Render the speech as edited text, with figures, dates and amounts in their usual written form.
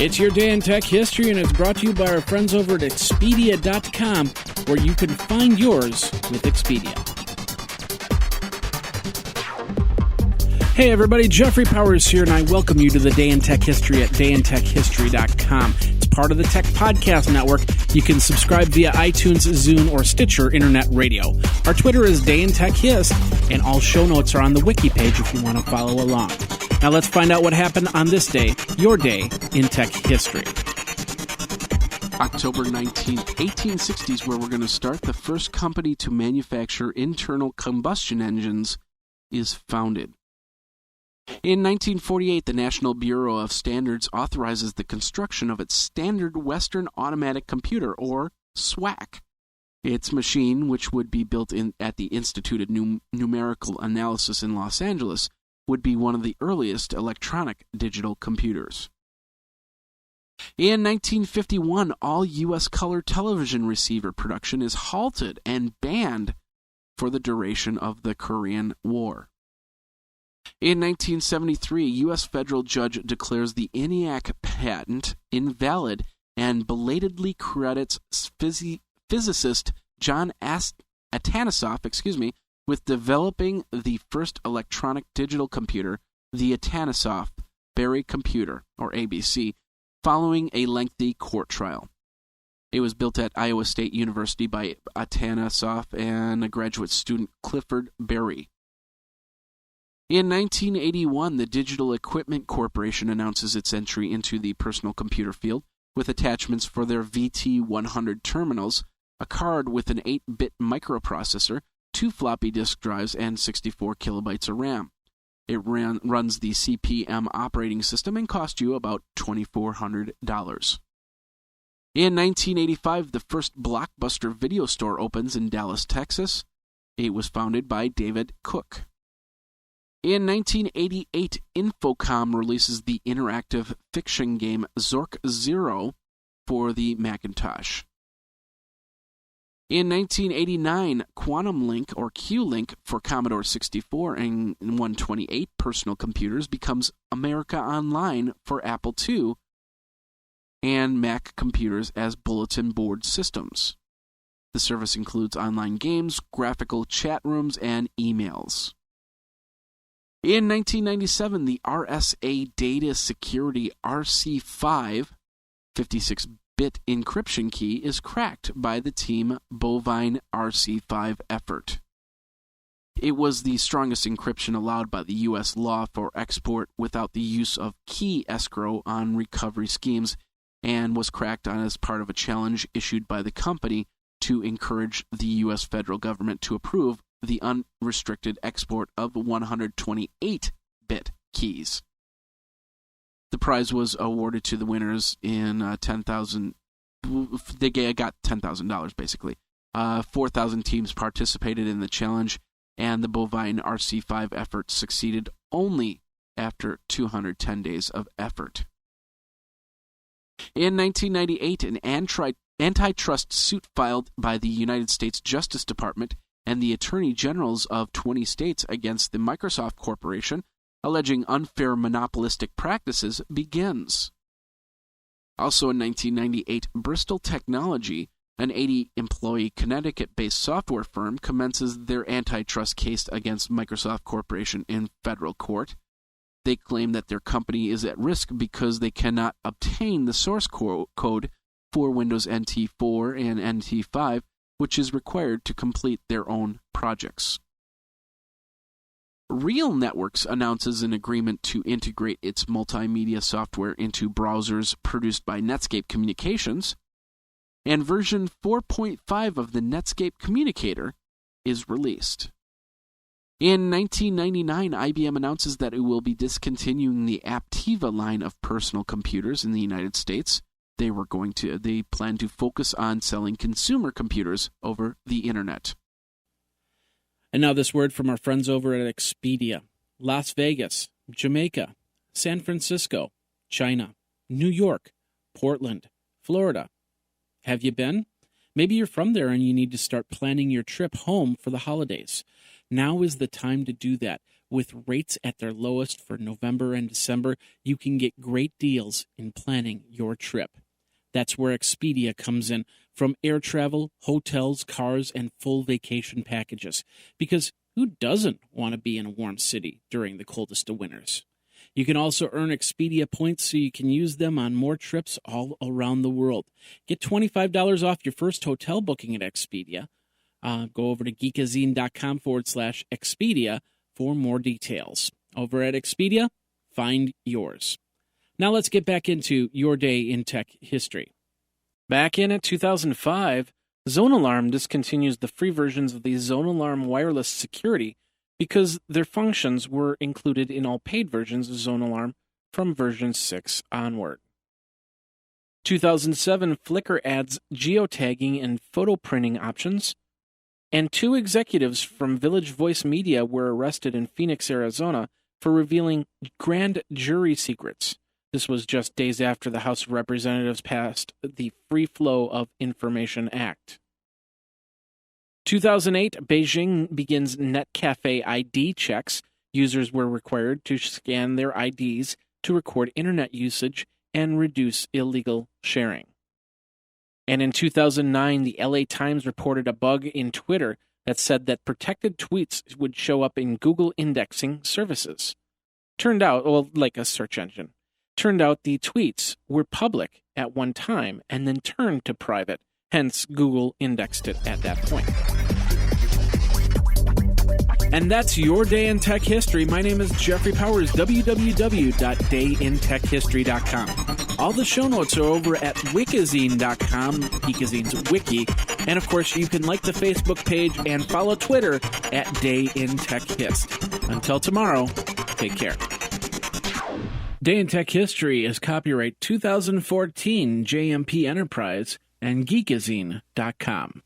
It's your day in tech history, and it's brought to you by our friends over at Expedia.com, where you can find yours with Expedia. Hey everybody, Jeffrey Powers here, and I welcome you to the Day in Tech History at dayintechhistory.com. It's part of the Tech Podcast Network. You can subscribe via iTunes, Zune, or Stitcher Internet Radio. Our Twitter is Day in Tech Hist, and all show notes are on the wiki page if you want to follow along. Now let's find out what happened on this day, your day in tech history. October 19th, 1860s, where we're going to start. The first company to manufacture internal combustion engines is founded. In 1948, the National Bureau of Standards authorizes the construction of its Standard Western Automatic Computer, or SWAC. Its machine, which would be built at the Institute of Numerical Analysis in Los Angeles, would be one of the earliest electronic digital computers. In 1951, all U.S. color television receiver production is halted and banned for the duration of the Korean War. In 1973, a U.S. federal judge declares the ENIAC patent invalid and belatedly credits physicist John Atanasoff, with developing the first electronic digital computer, the Atanasoff-Berry computer, or ABC, following a lengthy court trial. It was built at Iowa State University by Atanasoff and a graduate student, Clifford Berry. In 1981, the Digital Equipment Corporation announces its entry into the personal computer field with attachments for their VT100 terminals, a card with an 8-bit microprocessor, 2 floppy disk drives, and 64 kilobytes of RAM. It runs the CP/M operating system and cost you about $2,400. In 1985, the first Blockbuster video store opens in Dallas, Texas. It was founded by David Cook. In 1988, Infocom releases the interactive fiction game Zork Zero for the Macintosh. In 1989, Quantum Link, or Q-Link, for Commodore 64 and 128 personal computers becomes America Online for Apple II and Mac computers as bulletin board systems. The service includes online games, graphical chat rooms, and emails. In 1997, the RSA Data Security RC5 56-bit encryption key is cracked by the Team Bovine RC5 effort. It was the strongest encryption allowed by the U.S. law for export without the use of key escrow on recovery schemes, and was cracked on as part of a challenge issued by the company to encourage the U.S. federal government to approve the unrestricted export of 128-bit keys. The prize was awarded to the winners in $10,000. They got $10,000 basically. 4,000 teams participated in the challenge, and the Bovine RC5 effort succeeded only after 210 days of effort. In 1998, an antitrust suit filed by the United States Justice Department and the Attorney Generals of 20 states against the Microsoft Corporation, alleging unfair monopolistic practices, begins. Also in 1998, Bristol Technology, an 80-employee Connecticut-based software firm, commences their antitrust case against Microsoft Corporation in federal court. They claim that their company is at risk because they cannot obtain the source code for Windows NT 4 and NT 5, which is required to complete their own projects. Real Networks announces an agreement to integrate its multimedia software into browsers produced by Netscape Communications, and version 4.5 of the Netscape Communicator is released. In 1999, IBM announces that it will be discontinuing the Aptiva line of personal computers in the United States. They plan to focus on selling consumer computers over the internet. And now this word from our friends over at Expedia. Las Vegas, Jamaica, San Francisco, China, New York, Portland, Florida. Have you been? Maybe you're from there and you need to start planning your trip home for the holidays. Now is the time to do that. with rates at their lowest for November and December, you can get great deals in planning your trip. That's where Expedia comes in, from air travel, hotels, cars, and full vacation packages. Because who doesn't want to be in a warm city during the coldest of winters? You can also earn Expedia points so you can use them on more trips all around the world. Get $25 off your first hotel booking at Expedia. Go over to geekazine.com/Expedia for more details. Over at Expedia, find yours. Now let's get back into your day in tech history. Back in 2005, Zone Alarm discontinues the free versions of the Zone Alarm wireless security because their functions were included in all paid versions of Zone Alarm from version 6 onward. 2007, Flickr adds geotagging and photo printing options, and 2 executives from Village Voice Media were arrested in Phoenix, Arizona for revealing grand jury secrets. This was just days after the House of Representatives passed the Free Flow of Information Act. 2008, Beijing begins NetCafe ID checks. Users were required to scan their IDs to record internet usage and reduce illegal sharing. And in 2009, the LA Times reported a bug in Twitter that said that protected tweets would show up in Google indexing services. Turned out, well, like a search engine. Turned out the tweets were public at one time and then turned to private. Hence, Google indexed it at that point. And that's your day in tech history. My name is Jeffrey Powers, www.dayintechhistory.com. All the show notes are over at wikizine.com, Geekazine's wiki. And of course, you can like the Facebook page and follow Twitter at DayInTechHist. Until tomorrow, take care. Day in Tech History is copyright 2014 JMP Enterprise and Geekazine.com.